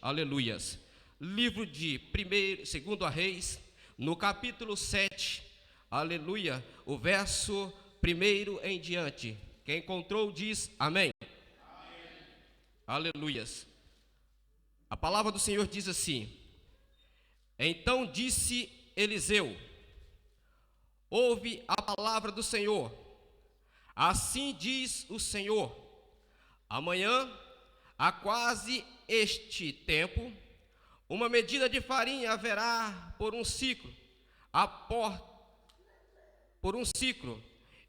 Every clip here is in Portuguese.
aleluias. Livro de 2 Reis, no capítulo 7, aleluia, o verso 1 em diante. Quem encontrou diz amém. Amém. Aleluias. A palavra do Senhor diz assim: então disse Eliseu: ouve a palavra do Senhor. Assim diz o Senhor: amanhã, a quase este tempo, uma medida de farinha haverá por um ciclo,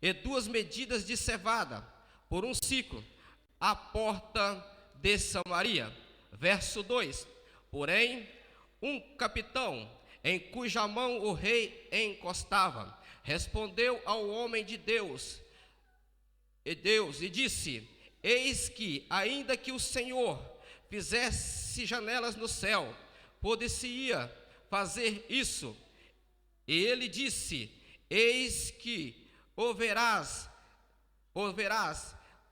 e 2 medidas de cevada por um ciclo, à porta de Samaria. Verso 2: porém, um capitão, em cuja mão o rei encostava, respondeu ao homem de Deus e disse: eis que, ainda que o Senhor fizesse janelas no céu, poder-se-ia fazer isso. E ele disse: eis que o verás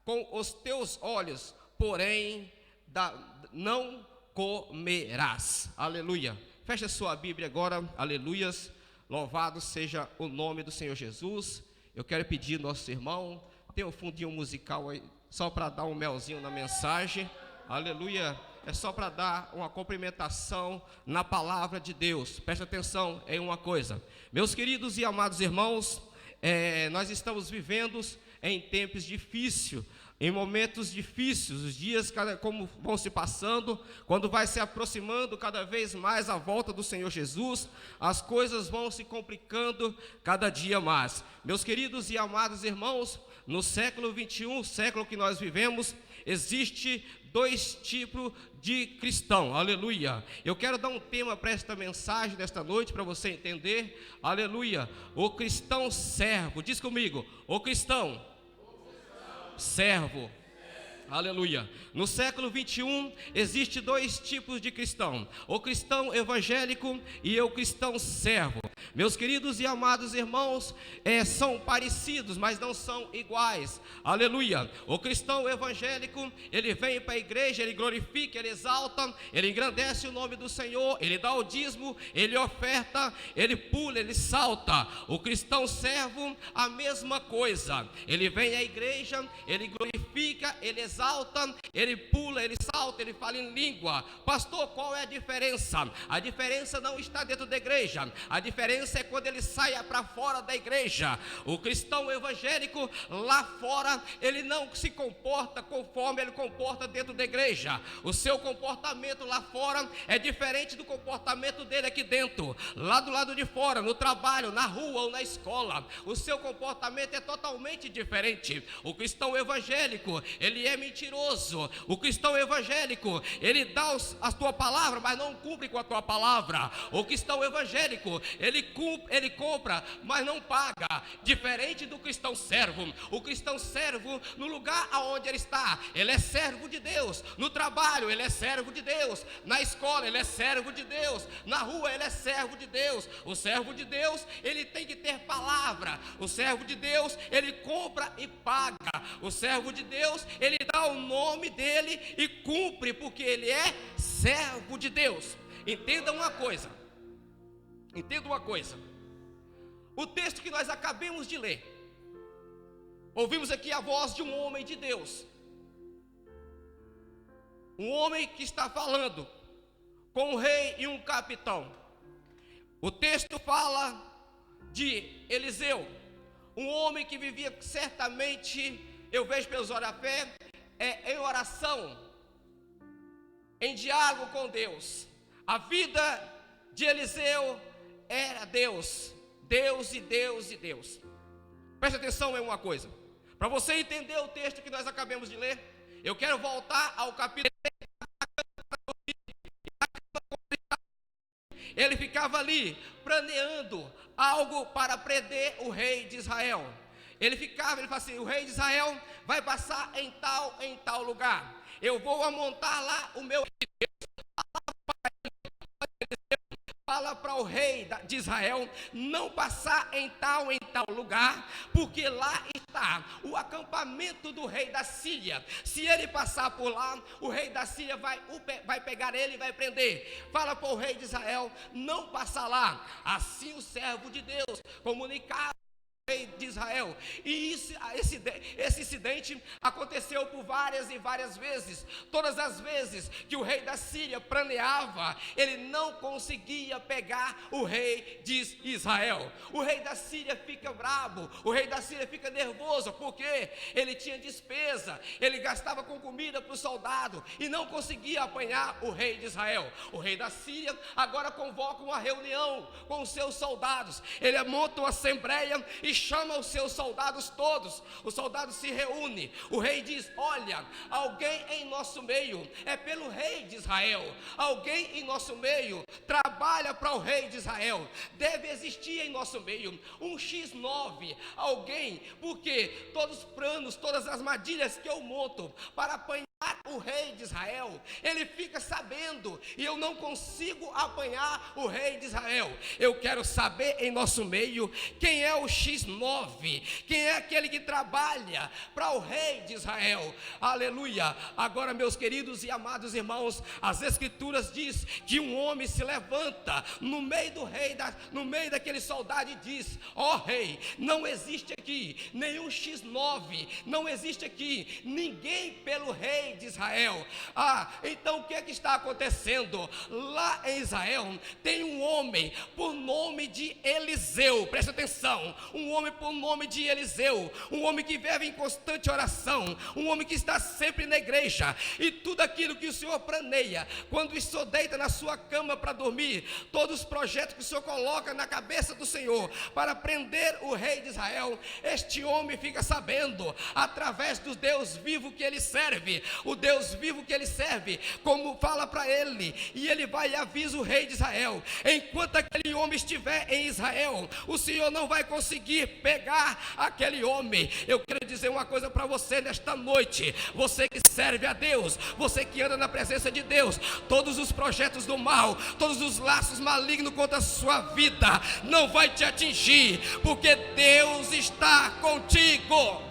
com os teus olhos, porém não comerás. Aleluia. Feche a sua Bíblia agora, aleluias. Louvado seja o nome do Senhor Jesus. Eu quero pedir nosso irmão, tem um fundinho musical aí, só para dar um melzinho na mensagem, aleluia. É só para dar uma cumprimentação na palavra de Deus. Preste atenção em uma coisa, meus queridos e amados irmãos, nós estamos vivendo em tempos difíceis, em momentos difíceis. Os dias como vão se passando, quando vai se aproximando cada vez mais a volta do Senhor Jesus, as coisas vão se complicando cada dia mais. Meus queridos e amados irmãos, no século 21, século que nós vivemos, existe 2 tipos de cristão, aleluia. Eu quero dar um tema para esta mensagem desta noite, para você entender, aleluia. O cristão servo, diz comigo, o cristão servo, aleluia. No século 21 existe 2 tipos de cristão: o cristão evangélico e o cristão servo. Meus queridos e amados irmãos, são parecidos, mas não são iguais, aleluia. O cristão evangélico, ele vem para a igreja, ele glorifica, ele exalta, ele engrandece o nome do Senhor, ele dá o dízimo, ele oferta, ele pula, ele salta. O cristão servo, a mesma coisa, ele vem à igreja, ele glorifica, ele exalta, ele pula, ele salta, ele fala em língua. Pastor, qual é a diferença? A diferença não está dentro da igreja, a diferença é quando ele saia para fora da igreja. O cristão evangélico lá fora, ele não se comporta conforme ele comporta dentro da igreja. O seu comportamento lá fora é diferente do comportamento dele aqui dentro. Lá do lado de fora, no trabalho, na rua ou na escola, o seu comportamento é totalmente diferente. O cristão evangélico, ele é mentiroso. O cristão evangélico, ele dá a tua palavra, mas não cumpre com a tua palavra. O cristão evangélico, ele compra, mas não paga. Diferente do cristão servo. O cristão servo, no lugar aonde ele está, ele é servo de Deus. No trabalho, ele é servo de Deus. Na escola, ele é servo de Deus. Na rua, ele é servo de Deus. O servo de Deus, ele tem que ter palavra. O servo de Deus, ele compra e paga. O servo de Deus, ele dá o nome dele e cumpre, porque ele é servo de Deus. Entenda uma coisa. O texto que nós acabamos de ler, ouvimos aqui a voz de um homem de Deus, um homem que está falando com um rei e um capitão. O texto fala de Eliseu, um homem que vivia certamente, eu vejo pelos olhos da fé, em oração, em diálogo com Deus. A vida de Eliseu era Deus, Deus e Deus e Deus. Preste atenção em uma coisa, para você entender o texto que nós acabamos de ler. Eu quero voltar ao capítulo. Ele ficava ali planeando algo para prender o rei de Israel. Ele fala assim: o rei de Israel vai passar em tal lugar, eu vou amontar lá o meu. Fala para o rei de Israel não passar em tal lugar, porque lá está está o acampamento do rei da Síria. Se ele passar por lá, o rei da Síria vai pegar ele e vai prender. Fala para o rei de Israel não passar lá. Assim o servo de Deus comunicava rei de Israel. E esse incidente aconteceu por várias e várias vezes. Todas as vezes que o rei da Síria planeava, ele não conseguia pegar o rei de Israel. O rei da Síria fica bravo, o rei da Síria fica nervoso, porque ele tinha despesa, ele gastava com comida para o soldado e não conseguia apanhar o rei de Israel. O rei da Síria agora convoca uma reunião com os seus soldados. Ele monta uma assembleia e chama os seus soldados todos. Os soldados se reúnem. O rei diz: olha, alguém em nosso meio é pelo rei de Israel, alguém em nosso meio trabalha para o rei de Israel. Deve existir em nosso meio um X9, alguém, porque todos os planos, todas as armadilhas que eu monto para apanhar o rei de Israel, ele fica sabendo, e eu não consigo apanhar o rei de Israel. Eu quero saber em nosso meio quem é o X9, quem é aquele que trabalha para o rei de Israel. Aleluia. Agora, meus queridos e amados irmãos, as escrituras diz que um homem se levanta no meio do rei, no meio daquele soldado, e diz: ó rei, não existe aqui nenhum X9, não existe aqui ninguém pelo rei de Israel. Então o que é que está acontecendo? Lá em Israel tem um homem por nome de Eliseu. Presta atenção, um homem por nome de Eliseu, um homem que vive em constante oração, um homem que está sempre na igreja, e tudo aquilo que o Senhor planeia, quando o Senhor deita na sua cama para dormir, todos os projetos que o Senhor coloca na cabeça do Senhor para prender o rei de Israel, este homem fica sabendo, através do Deus vivo que ele serve. O Deus vivo que ele serve, como fala para ele, e ele vai e avisa o rei de Israel: enquanto aquele homem estiver em Israel, o Senhor não vai conseguir pegar aquele homem. Eu quero dizer uma coisa para você nesta noite, você que serve a Deus, você que anda na presença de Deus, todos os projetos do mal, todos os laços malignos contra a sua vida não vai te atingir, porque Deus está contigo.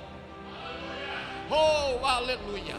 Oh, aleluia.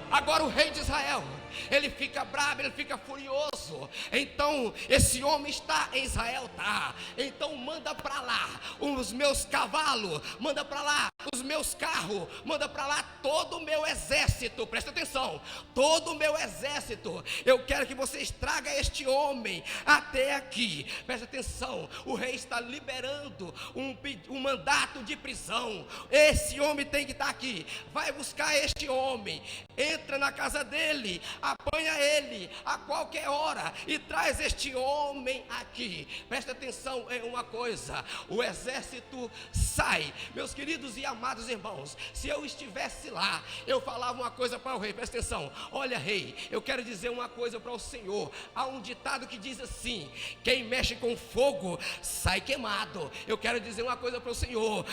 Agora o rei de Israel, ele fica bravo, ele fica furioso. Então esse homem está em Israel, tá? Então manda para lá os meus cavalos, manda para lá os meus carros, manda para lá todo o meu exército. Presta atenção, todo o meu exército. Eu quero que vocês tragam este homem até aqui. Presta atenção, o rei está liberando um mandato de prisão. Esse homem tem que estar aqui. Vai buscar este homem, entra na casa dele, apanha ele a qualquer hora e traz este homem aqui. Presta atenção em uma coisa: o exército sai. Meus queridos e amados irmãos, se eu estivesse lá, eu falava uma coisa para o rei. Presta atenção: olha rei, eu quero dizer uma coisa para o senhor. Há um ditado que diz assim: quem mexe com fogo sai queimado. Eu quero dizer uma coisa para o senhor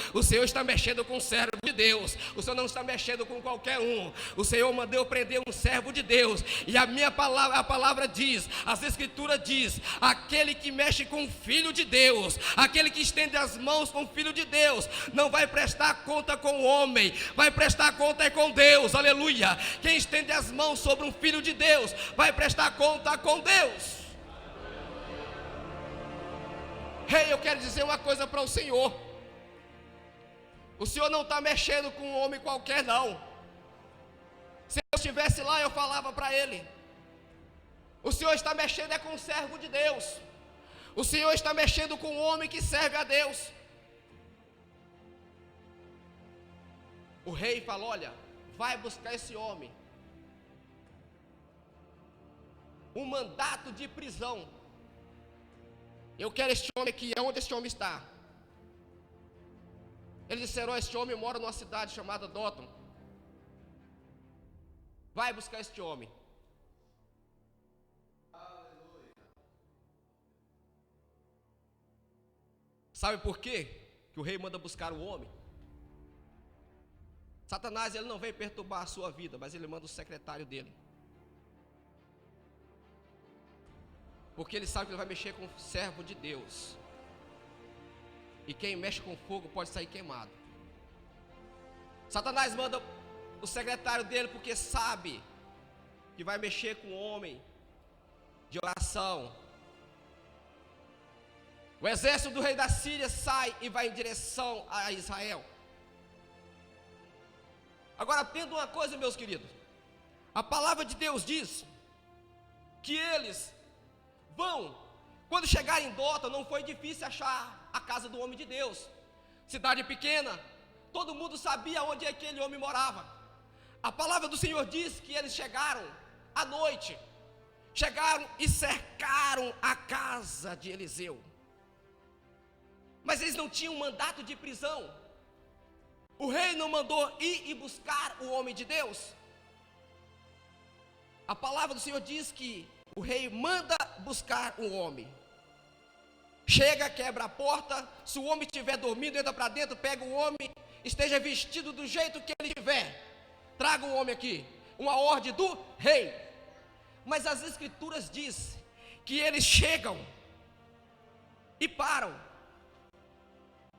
está mexendo com o servo de Deus, o senhor não está mexendo com qualquer um. O Senhor mandou prender um servo de Deus, e a palavra diz, as escrituras diz: aquele que mexe com o filho de Deus, aquele que estende as mãos com o filho de Deus, não vai prestar conta com o homem, vai prestar conta com Deus. Aleluia. Quem estende as mãos sobre um filho de Deus vai prestar conta com Deus. Rei, eu quero dizer uma coisa para o senhor: o senhor não está mexendo com um homem qualquer, não. Se eu estivesse lá, eu falava para ele: o senhor está mexendo com um servo de Deus, o senhor está mexendo com um homem que serve a Deus. O rei fala: olha, vai buscar esse homem, um mandato de prisão. Eu quero este homem aqui. Onde este homem está? Eles disseram: este homem mora numa cidade chamada Dothan. Vai buscar este homem. Aleluia. Sabe por quê que o rei manda buscar o homem? Satanás, ele não vem perturbar a sua vida, mas ele manda o secretário dele, porque ele sabe que ele vai mexer com o servo de Deus, e quem mexe com fogo pode sair queimado. Satanás manda o secretário dele porque sabe que vai mexer com o homem de oração. O exército do rei da Síria sai e vai em direção a Israel. Agora, entenda uma coisa, meus queridos. A palavra de Deus diz que eles vão, quando chegarem em Dota, não foi difícil achar a casa do homem de Deus. Cidade pequena, todo mundo sabia onde aquele homem morava. A palavra do Senhor diz que eles chegaram à noite, chegaram e cercaram a casa de Eliseu. Mas eles não tinham mandato de prisão. O rei não mandou ir e buscar o homem de Deus. A palavra do Senhor diz que o rei manda buscar o homem. Chega, quebra a porta. Se o homem estiver dormindo, entra para dentro, pega o homem, esteja vestido do jeito que ele estiver. Traga o homem aqui. Uma ordem do rei. Mas as escrituras dizem que eles chegam e param.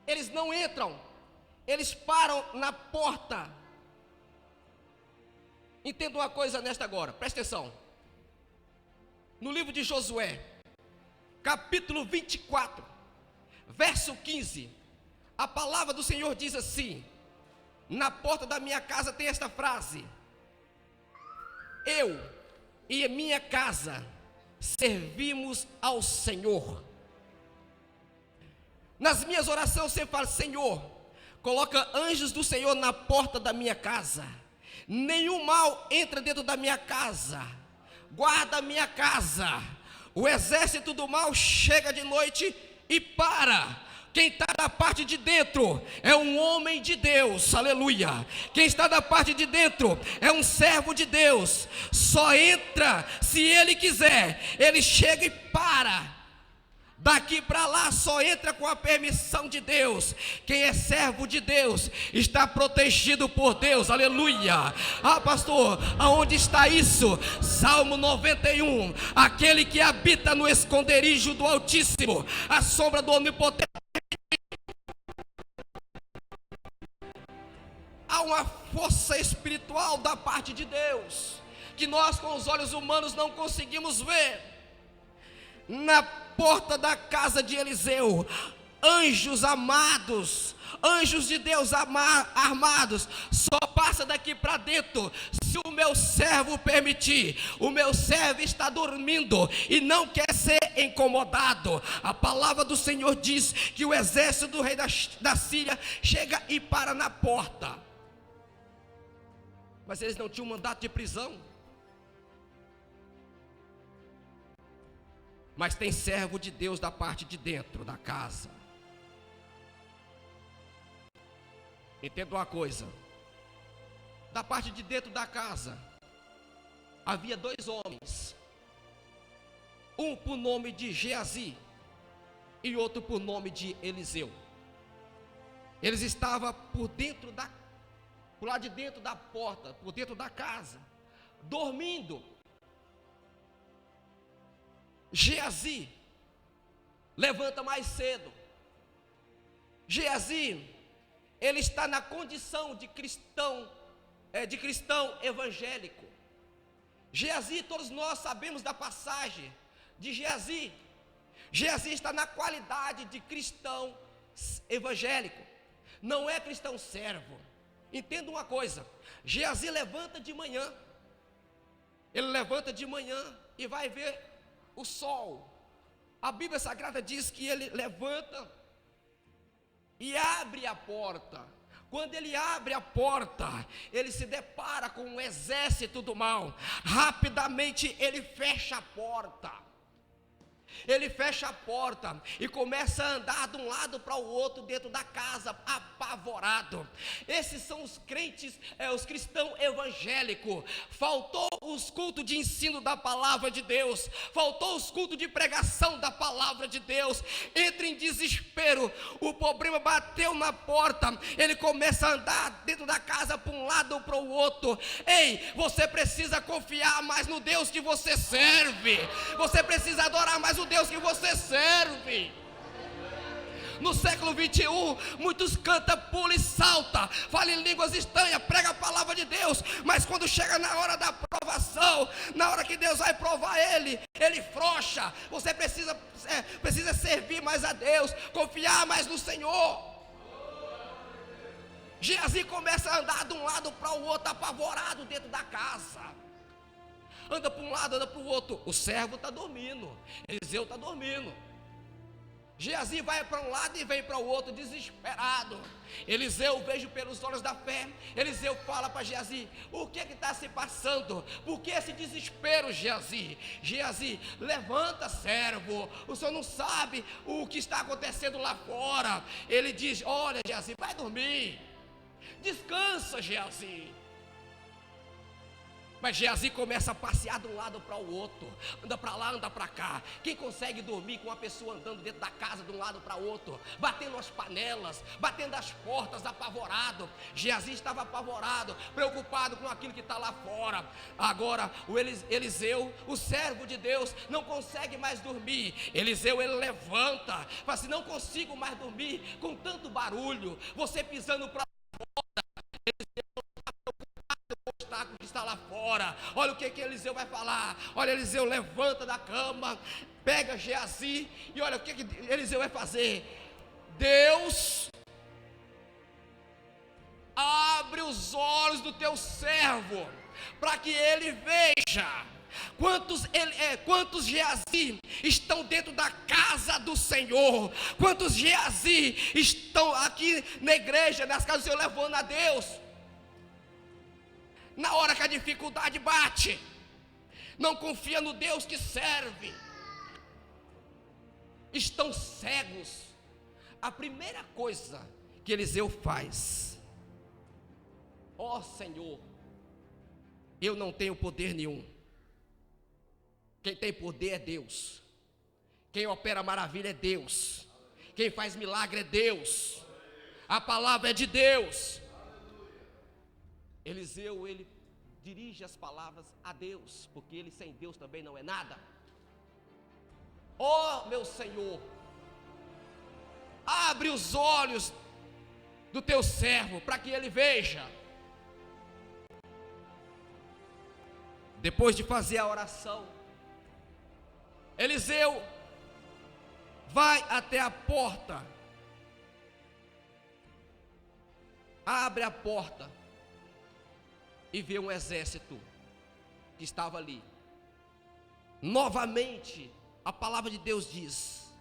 Eles não entram, eles param na porta. Entenda uma coisa nesta agora, presta atenção. No livro de Josué, capítulo 24, verso 15, a palavra do Senhor diz assim: na porta da minha casa tem esta frase: eu e a minha casa servimos ao Senhor. Nas minhas orações eu sempre falo: Senhor, coloca anjos do Senhor na porta da minha casa, nenhum mal entra dentro da minha casa, guarda a minha casa. O exército do mal chega de noite e para. Quem está da parte de dentro é um homem de Deus, aleluia. Quem está da parte de dentro é um servo de Deus. Só entra se ele quiser. Ele chega e para. Daqui para lá só entra com a permissão de Deus. Quem é servo de Deus está protegido por Deus, aleluia. Ah, pastor, aonde está isso? Salmo 91: aquele que habita no esconderijo do Altíssimo, a sombra do Onipotente. Há uma força espiritual da parte de Deus que nós com os olhos humanos não conseguimos ver. Na porta da casa de Eliseu, anjos amados, anjos de Deus armados, só passa daqui para dentro se o meu servo permitir. O meu servo está dormindo e não quer ser incomodado. A palavra do Senhor diz que o exército do rei da Síria chega e para na porta. Mas eles não tinham mandato de prisão. Mas tem servo de Deus da parte de dentro da casa. Entenda uma coisa: da parte de dentro da casa havia dois homens, um por nome de Geazi e outro por nome de Eliseu. Eles estavam por lá de dentro da porta, por dentro da casa, dormindo. Geazi levanta mais cedo. Geazi, ele está na condição de cristão evangélico. Geazi, todos nós sabemos da passagem de Geazi. Geazi está na qualidade de cristão evangélico, não é cristão servo. Entenda uma coisa: Geazi levanta de manhã, ele levanta de manhã e vai ver o sol. A Bíblia Sagrada diz que ele levanta e abre a porta. Quando ele abre a porta, ele se depara com um exército do mal. Rapidamente ele fecha a porta. Ele fecha a porta e começa a andar de um lado para o outro dentro da casa, apavorado. Esses são os crentes, os cristãos evangélicos. Faltou os cultos de ensino da palavra de Deus, faltou os cultos de pregação da palavra de Deus. Entra em desespero, o problema bateu na porta, ele começa a andar dentro da casa para um lado ou para o outro. Ei, você precisa confiar mais no Deus que você serve. Você precisa adorar mais o Deus que você serve. No século 21, muitos cantam, pulam e saltam, falam em línguas estranhas, pregam a palavra de Deus, mas quando chega na hora da provação, na hora que Deus vai provar ele frouxa. Você precisa servir mais a Deus, confiar mais no Senhor. Geazi começa a andar de um lado para o outro, apavorado dentro da casa. Anda para um lado, anda para o outro. O servo está dormindo, Eliseu está dormindo. Geazi vai para um lado e vem para o outro, desesperado. Eliseu, vejo pelos olhos da fé. Eliseu fala para Geazi: o que está se passando? Por que esse desespero, Geazi? Geazi, levanta, servo. O senhor não sabe o que está acontecendo lá fora. Ele diz: olha, Geazi, vai dormir. Descansa, Geazi. Mas Geazi começa a passear de um lado para o outro, anda para lá, anda para cá. Quem consegue dormir com uma pessoa andando dentro da casa de um lado para o outro, batendo as panelas, batendo as portas, apavorado? Geazi estava apavorado, preocupado com aquilo que está lá fora. Agora o Eliseu, o servo de Deus, não consegue mais dormir. Eliseu, ele levanta, fala assim: não consigo mais dormir com tanto barulho, você pisando para que está lá fora. Olha o que Eliseu vai falar. Olha, Eliseu levanta da cama, pega Geazi e olha o que Eliseu vai fazer. Deus, abre os olhos do teu servo, para que ele veja quantos Geazi estão dentro da casa do Senhor, quantos Geazi estão aqui na igreja, nas casas do Senhor, levando a Deus. Na hora que a dificuldade bate, não confia no Deus que serve, estão cegos. A primeira coisa que Eliseu faz: ó Senhor, eu não tenho poder nenhum, quem tem poder é Deus, quem opera maravilha é Deus, quem faz milagre é Deus, a palavra é de Deus. Eliseu, ele dirige as palavras a Deus, porque ele sem Deus também não é nada. Ó meu Senhor, abre os olhos do teu servo, para que ele veja. Depois de fazer a oração, Eliseu vai até a porta, abre a porta e vê um exército que estava ali. Novamente, a palavra de Deus diz,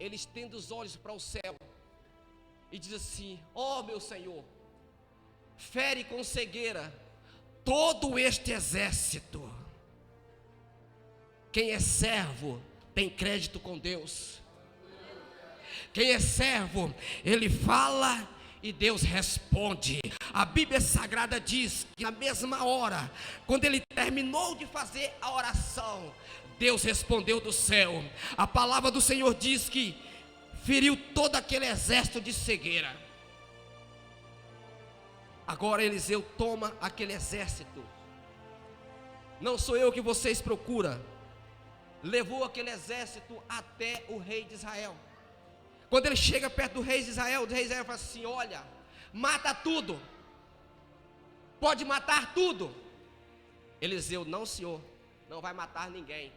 ele estende os olhos para o céu e diz assim: ó meu Senhor, fere com cegueira todo este exército. Quem é servo tem crédito com Deus. Quem é servo, ele fala e Deus responde. A Bíblia Sagrada diz que na mesma hora, quando ele terminou de fazer a oração, Deus respondeu do céu. A palavra do Senhor diz que feriu todo aquele exército de cegueira. Agora Eliseu toma aquele exército. Não sou eu que vocês procuram. Levou aquele exército até o rei de Israel. Quando ele chega perto do rei de Israel, o rei de Israel fala assim: olha, mata tudo, pode matar tudo. Eliseu: não senhor, não vai matar ninguém.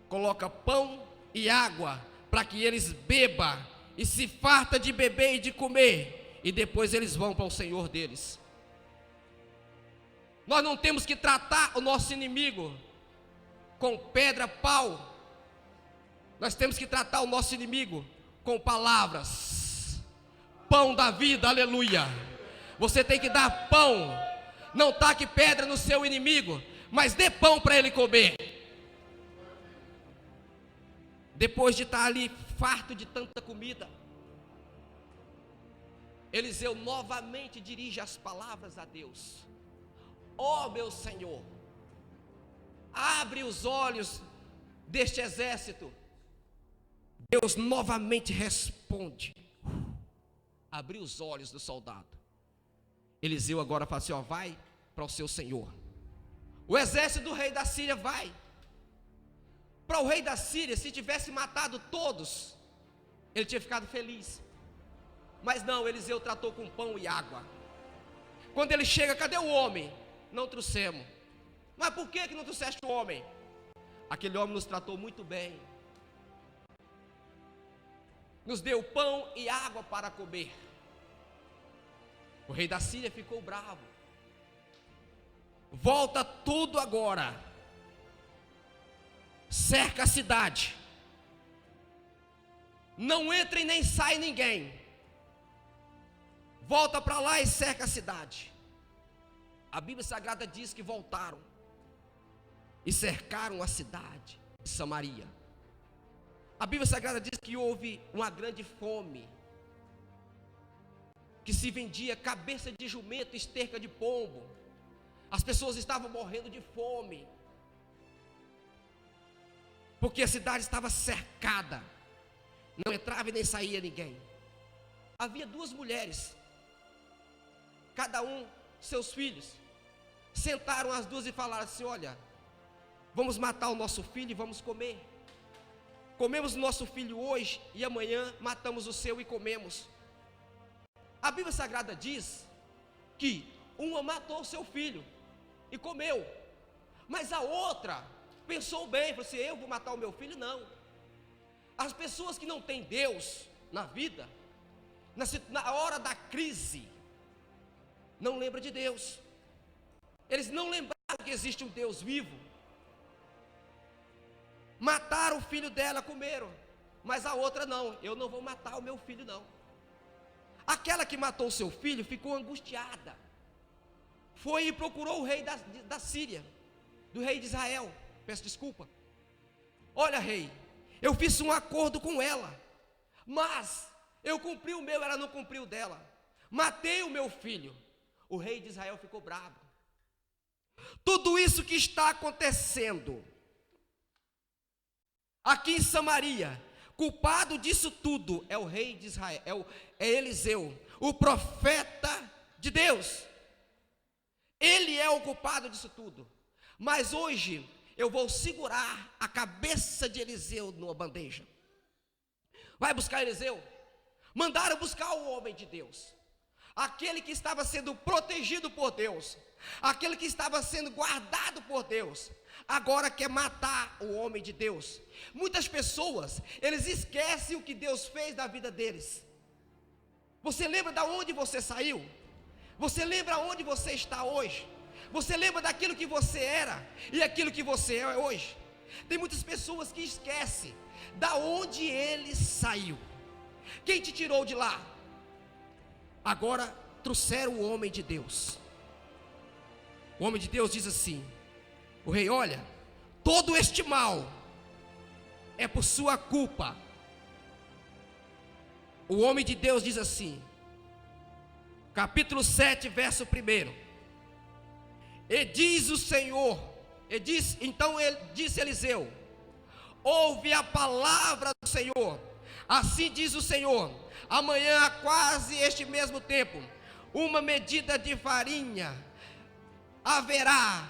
Coloca pão e água para que eles bebam e se farta de beber e de comer, e depois eles vão para o Senhor deles. Nós não temos que tratar o nosso inimigo com pedra, pau. Nós temos que tratar o nosso inimigo com palavras. Pão da vida, aleluia. Você tem que dar pão. Não taque pedra no seu inimigo, mas dê pão para ele comer. Depois de estar ali farto de tanta comida, Eliseu novamente dirige as palavras a Deus: ó meu Senhor, abre os olhos deste exército. Deus novamente responde. Abriu os olhos do soldado. Eliseu agora fala assim: ó, vai para o seu senhor. O exército do rei da Síria vai para o rei da Síria. Se tivesse matado todos, ele tinha ficado feliz. Mas não, Eliseu tratou com pão e água. Quando ele chega, cadê o homem? Não trouxemos. Mas por que não trouxeste o homem? Aquele homem nos tratou muito bem, nos deu pão e água para comer. O rei da Síria ficou bravo. Volta tudo agora, cerca a cidade, não entra e nem sai ninguém. Volta para lá e cerca a cidade. A Bíblia Sagrada diz que voltaram e cercaram a cidade de Samaria. A Bíblia Sagrada diz que houve uma grande fome, que se vendia cabeça de jumento, esterca de pombo. As pessoas estavam morrendo de fome, porque a cidade estava cercada, não entrava e nem saía ninguém. Havia duas mulheres, cada um seus filhos. Sentaram as duas e falaram assim: olha, vamos matar o nosso filho e vamos comer. Comemos o nosso filho hoje e amanhã matamos o seu e comemos. A Bíblia Sagrada diz que uma matou o seu filho e comeu, mas a outra pensou bem, falou assim: eu vou matar o meu filho? Não. As pessoas que não têm Deus na vida, na hora da crise, não lembram de Deus. Eles não lembraram que existe um Deus vivo. Mataram o filho dela, comeram, mas a outra não: eu não vou matar o meu filho não. Aquela que matou o seu filho ficou angustiada, foi e procurou o rei da Síria, do rei de Israel. Peço desculpa. Olha, rei, eu fiz um acordo com ela, mas eu cumpri o meu, ela não cumpriu o dela. Matei o meu filho. O rei de Israel ficou bravo. Tudo isso que está acontecendo aqui em Samaria, culpado disso tudo é o rei de Israel, é Eliseu, o profeta de Deus. Ele é o culpado disso tudo. Mas hoje eu vou segurar a cabeça de Eliseu numa bandeja. Vai buscar Eliseu. Mandaram buscar o homem de Deus, aquele que estava sendo protegido por Deus, aquele que estava sendo guardado por Deus, agora quer matar o homem de Deus. Muitas pessoas, eles esquecem o que Deus fez na vida deles. Você lembra de onde você saiu? Você lembra onde você está hoje? Você lembra daquilo que você era e aquilo que você é hoje? Tem muitas pessoas que esquecem da onde ele saiu. Quem te tirou de lá? Agora trouxeram o homem de Deus. O homem de Deus diz assim: o rei, olha, todo este mal é por sua culpa. O homem de Deus diz assim, capítulo 7, verso 1. E diz o Senhor, então ele disse Eliseu: ouve a palavra do Senhor. Assim diz o Senhor: amanhã, quase este mesmo tempo, uma medida de farinha haverá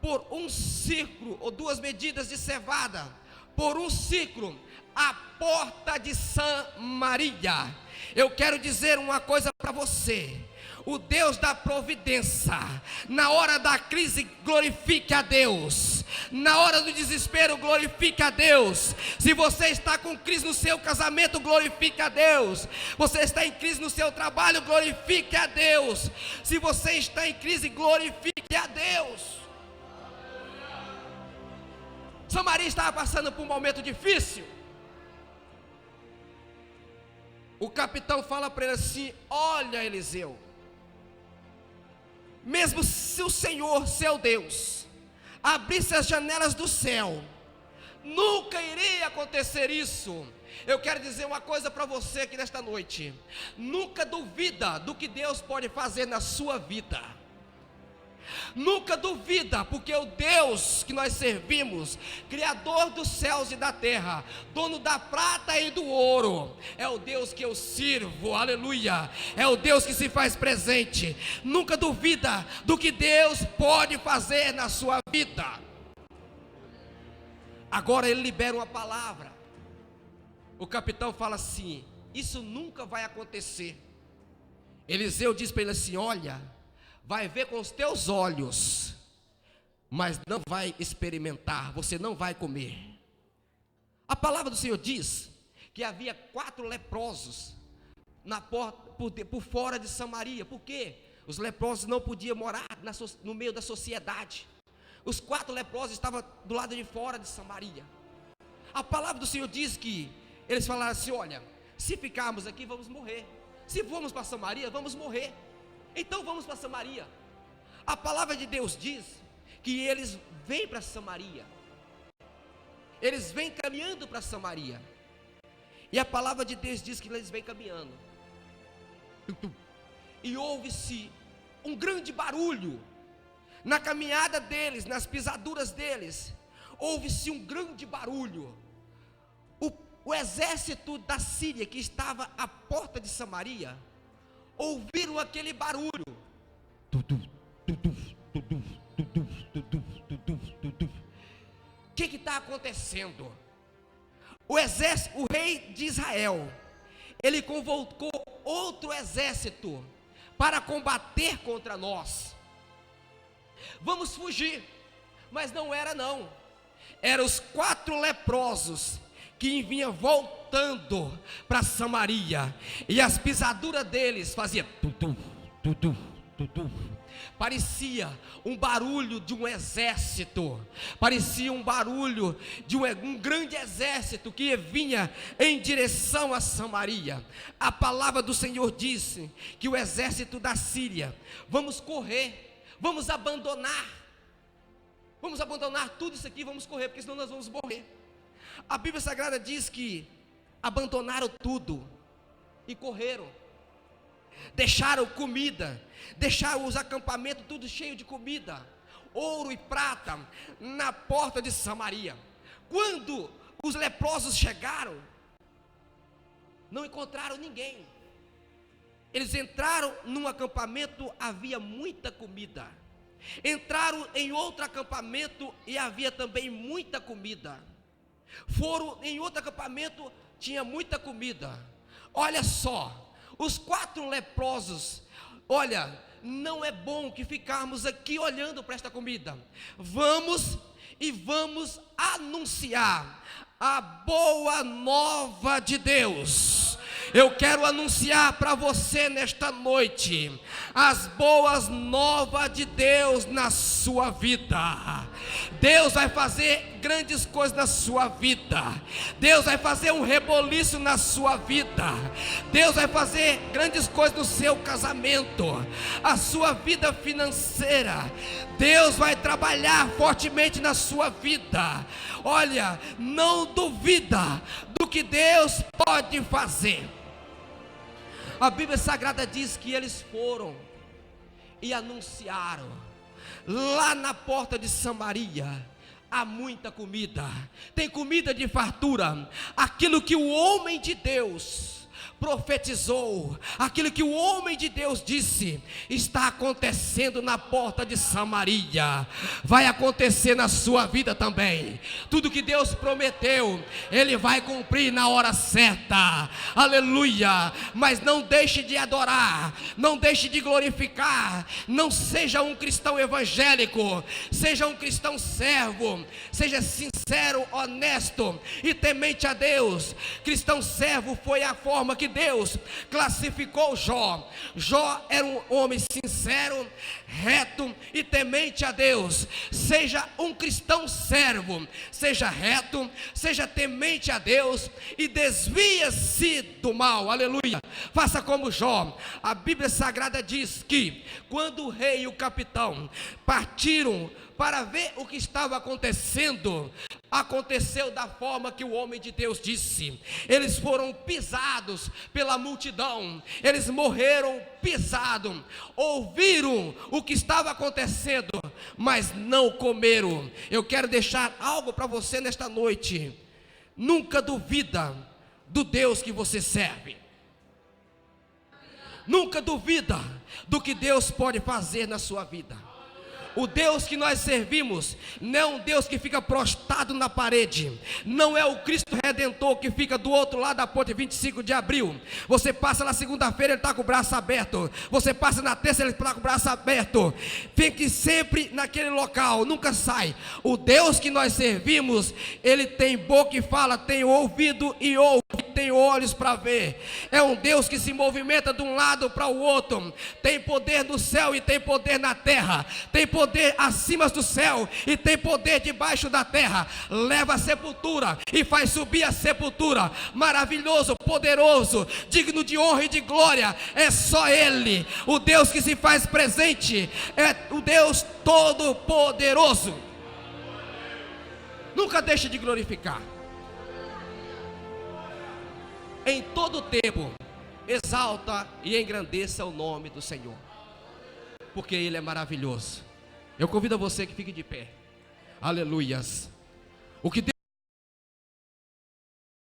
por um ciclo, ou 2 medidas de cevada por um ciclo, à porta de Samaria. Eu quero dizer uma coisa para você: o Deus da providência, na hora da crise, glorifique a Deus. Na hora do desespero, glorifique a Deus. Se você está com crise no seu casamento, glorifique a Deus. Você está em crise no seu trabalho, glorifique a Deus. Se você está em crise, glorifique a Deus. Samaria estava passando por um momento difícil. O capitão fala para ele assim: olha, Eliseu, mesmo se o Senhor, seu Deus, abrisse as janelas do céu, nunca iria acontecer isso. Eu quero dizer uma coisa para você aqui nesta noite: nunca duvida do que Deus pode fazer na sua vida. Nunca duvida, porque o Deus que nós servimos, Criador dos céus e da terra, dono da prata e do ouro, é o Deus que eu sirvo, aleluia, é o Deus que se faz presente. Nunca duvida do que Deus pode fazer na sua vida. Agora ele libera uma palavra. O capitão fala assim: isso nunca vai acontecer. Eliseu diz para ele assim: olha, vai ver com os teus olhos, mas não vai experimentar, você não vai comer. A palavra do Senhor diz que havia 4 leprosos na porta, por fora de Samaria. Por quê? Os leprosos não podiam morar no meio da sociedade. Os 4 leprosos estavam do lado de fora de Samaria. A palavra do Senhor diz que eles falaram assim: olha, se ficarmos aqui vamos morrer, se formos para Samaria vamos morrer, então vamos para Samaria. A palavra de Deus diz que eles vêm para Samaria, eles vêm caminhando para Samaria, e a palavra de Deus diz que eles vêm caminhando, e ouve-se um grande barulho, na caminhada deles, nas pisaduras deles, ouve-se um grande barulho. O exército da Síria, que estava à porta de Samaria, ouviram aquele barulho. O que está acontecendo? O rei de Israel, ele convocou outro exército para combater contra nós. Vamos fugir. Mas não era não. Eram os 4 leprosos que vinham voltando para Samaria, e as pisaduras deles faziam parecia um barulho de um exército, parecia um barulho de um grande exército que vinha em direção a Samaria. A palavra do Senhor disse que o exército da Síria: vamos correr, vamos abandonar tudo isso aqui, vamos correr, porque senão nós vamos morrer. A Bíblia Sagrada diz que abandonaram tudo e correram, deixaram comida, deixaram os acampamentos tudo cheio de comida, ouro e prata na porta de Samaria. Quando os leprosos chegaram, não encontraram ninguém. Eles entraram num acampamento, havia muita comida. Entraram em outro acampamento e havia também muita comida. Foram em outro acampamento, tinha muita comida. Olha só, os 4 leprosos: olha, não é bom que ficarmos aqui olhando para esta comida. Vamos anunciar a boa nova de Deus. Eu quero anunciar para você nesta noite as boas novas de Deus na sua vida. Deus vai fazer grandes coisas na sua vida. Deus vai fazer um reboliço na sua vida. Deus vai fazer grandes coisas no seu casamento, a sua vida financeira. Deus vai trabalhar fortemente na sua vida. Olha, não duvida do que Deus pode fazer. A Bíblia Sagrada diz que eles foram e anunciaram: lá na porta de Samaria há muita comida, tem comida de fartura. Aquilo que o homem de Deus profetizou, aquilo que o homem de Deus disse, está acontecendo na porta de Samaria. Vai acontecer na sua vida também. Tudo que Deus prometeu, Ele vai cumprir na hora certa. Aleluia. Mas não deixe de adorar, não deixe de glorificar. Não seja um cristão evangélico, seja um cristão servo. Seja sincero, honesto e temente a Deus. Cristão servo foi a forma que Deus classificou Jó. Jó era um homem sincero, reto e temente a Deus. Seja um cristão servo, seja reto, seja temente a Deus e desvia-se do mal. Aleluia. Faça como Jó. A Bíblia Sagrada diz que quando o rei e o capitão partiram para ver o que estava acontecendo, aconteceu da forma que o homem de Deus disse. Eles foram pisados pela multidão, eles morreram pisados, ouviram o que estava acontecendo, mas não comeram. Eu quero deixar algo para você nesta noite: nunca duvida do Deus que você serve. Nunca duvida do que Deus pode fazer na sua vida. O Deus que nós servimos não é um Deus que fica prostrado na parede, não é o Cristo Redentor que fica do outro lado da ponte 25 de abril. Você passa na segunda-feira, ele está com o braço aberto, você passa na terça, ele está com o braço aberto. Fique sempre naquele local, nunca sai. O Deus que nós servimos, ele tem boca e fala, tem ouvido e ouve, tem olhos para ver. É um Deus que se movimenta de um lado para o outro, tem poder no céu e tem poder na terra, tem poder acima do céu e tem poder debaixo da terra. Leva a sepultura e faz subir a sepultura. Maravilhoso, poderoso, digno de honra e de glória, é só Ele. O Deus que se faz presente é o Deus todo-poderoso. Nunca deixe de glorificar. Em todo tempo exalta e engrandeça o nome do Senhor, porque Ele é maravilhoso. Eu convido a você que fique de pé. Aleluias. O que Deus